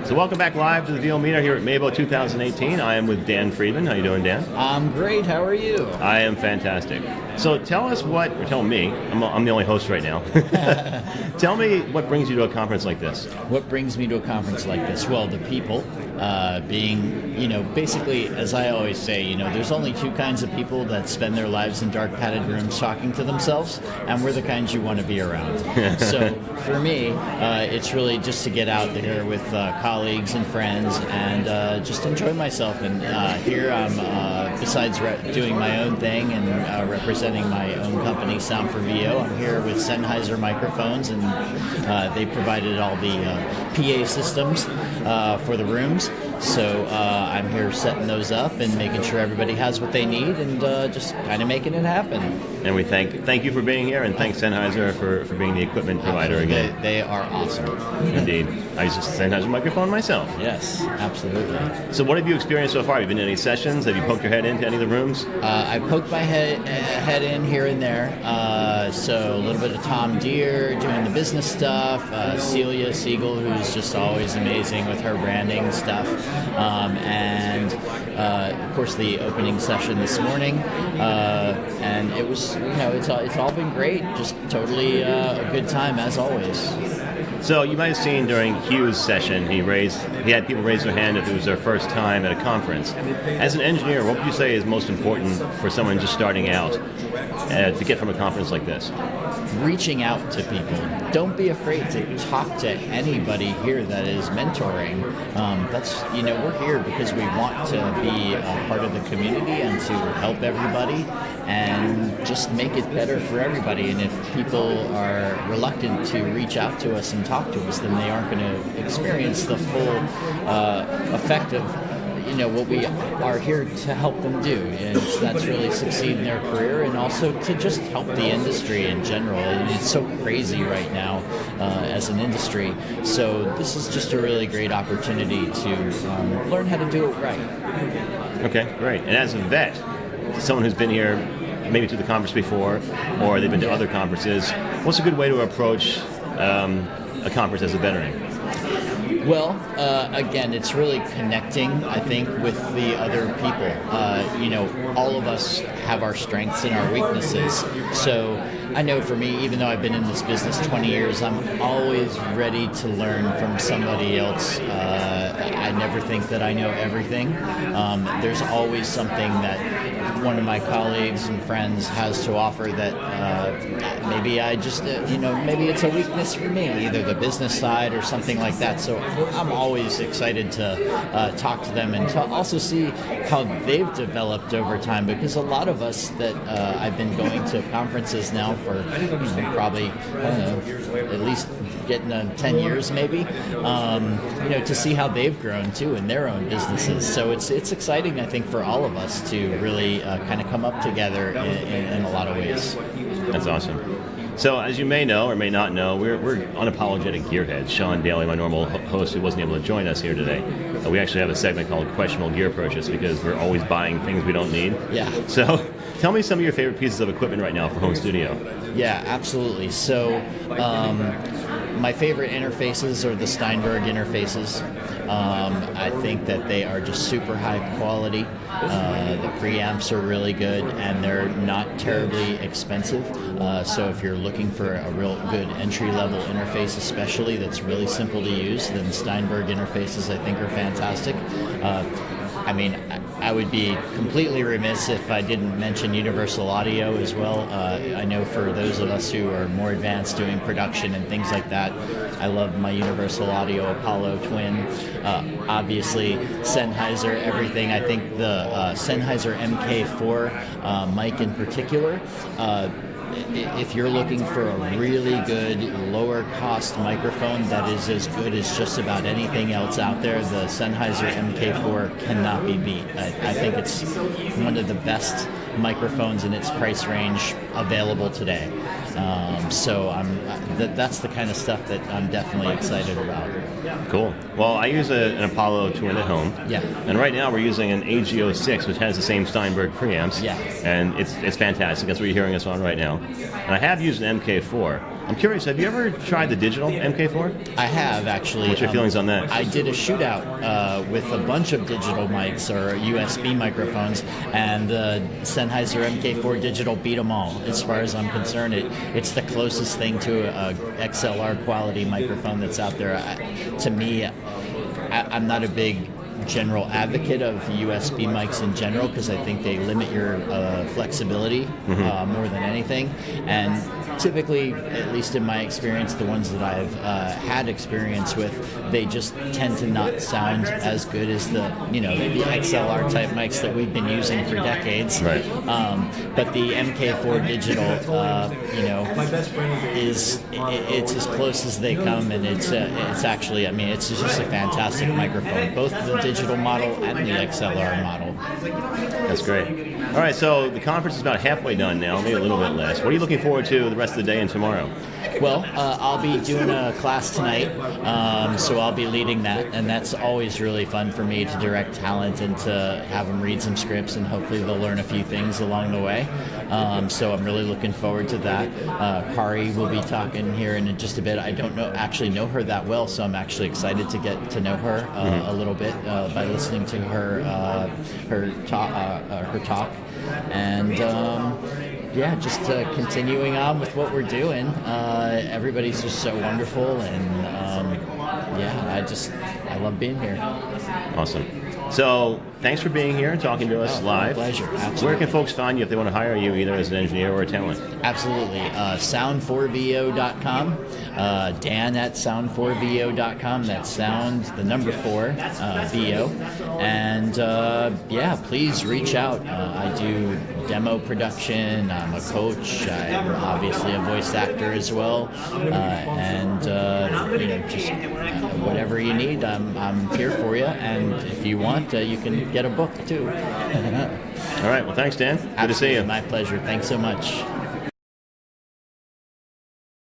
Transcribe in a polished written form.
So welcome back live to the VO Meter here at MAVO 2018. I am with Dan Friedman. How you doing, Dan? I'm great. How are you? I am fantastic. So tell me, I'm the only host right now. Tell me what brings you to a conference like this. What brings me to a conference like this? Well, the people, basically, as I always say, there's only two kinds of people that spend their lives in dark padded rooms talking to themselves, and we're the kinds you want to be around. So for me, it's really just to get out there with colleagues and friends and just enjoy myself. And here I'm, besides doing my own thing and representing my own company, Sound for VO, I'm here with Sennheiser microphones, and they provided all the PA systems for the rooms. So I'm here setting those up and making sure everybody has what they need and just kind of making it happen. And we thank you for being here, and thanks Sennheiser for being the equipment provider again. They are awesome. Indeed. I use a Sennheiser microphone myself. Yes, absolutely. So what have you experienced so far? Have you been in any sessions? Have you poked your head into any of the rooms? I poked my head in here and there. So a little bit of Tom Deere doing the business stuff. Celia Siegel, who's just always amazing with her branding stuff. And of course the opening session this morning. And it was, it's all been great. Just totally a good time as always. So you might have seen during Hugh's session, he had people raise their hand if it was their first time at a conference. As an engineer, what would you say is most important for someone just starting out to get from a conference like this? Reaching out to people. Don't be afraid to talk to anybody here that is mentoring. We're here because we want to be a part of the community and to help everybody and just make it better for everybody. And if people are reluctant to reach out to us and talk to us, then they aren't going to experience the full effect of what we are here to help them do, and that's really succeed in their career and also to just help the industry in general. And it's so crazy right now as an industry, so this is just a really great opportunity to learn how to do it right. Okay, great. And as a vet, someone who's been here maybe to the conference before, or they've been to other conferences, what's a good way to approach a conference as a veteran? Well, again, it's really connecting, I think, with the other people. All of us have our strengths and our weaknesses. So I know for me, even though I've been in this business 20 years, I'm always ready to learn from somebody else. I never think that I know everything. There's always something that one of my colleagues and friends has to offer that maybe I just, maybe it's a weakness for me, either the business side or something like that. So I'm always excited to talk to them and to also see how they've developed over time, because a lot of us that I've been going to conferences now for probably, at least getting 10 years maybe, to see how they've grown too in their own businesses. So it's exciting, I think, for all of us to really kind of come up together in a lot of ways. That's awesome. So, as you may know or may not know, we're unapologetic gearheads. Sean Daly, my normal host, who wasn't able to join us here today, we actually have a segment called Questionable Gear Purchase because we're always buying things we don't need. Yeah. So, tell me some of your favorite pieces of equipment right now for home studio. Yeah, absolutely. So, my favorite interfaces are the Steinberg interfaces. I think that they are just super high quality. The preamps are really good, and they're not terribly expensive. So if you're looking for a real good entry-level interface, especially that's really simple to use, then Steinberg interfaces, I think, are fantastic. I would be completely remiss if I didn't mention Universal Audio as well. I know for those of us who are more advanced doing production and things like that, I love my Universal Audio Apollo Twin. Obviously, Sennheiser, everything. I think the Sennheiser MK4 mic in particular, if you're looking for a really good lower cost microphone that is as good as just about anything else out there, the Sennheiser MK4 cannot be beat. I think it's one of the best microphones in its price range available today. So that's the kind of stuff that I'm definitely excited about. Cool. Well, I use an Apollo Twin at home. Yeah. And right now we're using an AG06, which has the same Steinberg preamps. Yeah. And it's fantastic. That's what you're hearing us on right now. And I have used an MK4. I'm curious, have you ever tried the digital MK4? I have, actually. What's your feelings on that? I did a shootout with a bunch of digital mics or USB microphones, and the Sennheiser MK4 digital beat them all. As far as I'm concerned, it's the closest thing to a XLR quality microphone that's out there. To me, I'm not a big general advocate of USB mics in general because I think they limit your flexibility more than anything. And typically, at least in my experience, the ones that I've had experience with, they just tend to not sound as good as the XLR type mics that we've been using for decades. Right. But the MK4 digital, it's as close as they come, and it's actually, it's just a fantastic microphone, both the digital model and the XLR model. That's great. All right, so the conference is about halfway done now, maybe a little bit less. What are you looking forward to the rest of the day and tomorrow? Well, I'll be doing a class tonight, so I'll be leading that, and that's always really fun for me to direct talent and to have them read some scripts, and hopefully they'll learn a few things along the way. So I'm really looking forward to that. Kari will be talking here in just a bit. I don't actually know her that well, so I'm actually excited to get to know her a little bit by listening to her talk, and just continuing on with what we're doing. Everybody's just so wonderful, and I love being here. Awesome. So thanks for being here and talking to us live. My pleasure. Absolutely. Where can folks find you if they want to hire you, either as an engineer or a talent? Absolutely. Sound4vo.com. Dan at sound4vo.com. That's sound, the number 4, VO. And please reach out. I do demo production. I'm a coach. I'm obviously a voice actor as well. Just whatever you need, I'm here for you. And if you want, you can get a book too. All right. Well, thanks, Dan. Good to see you. My pleasure. Thanks so much.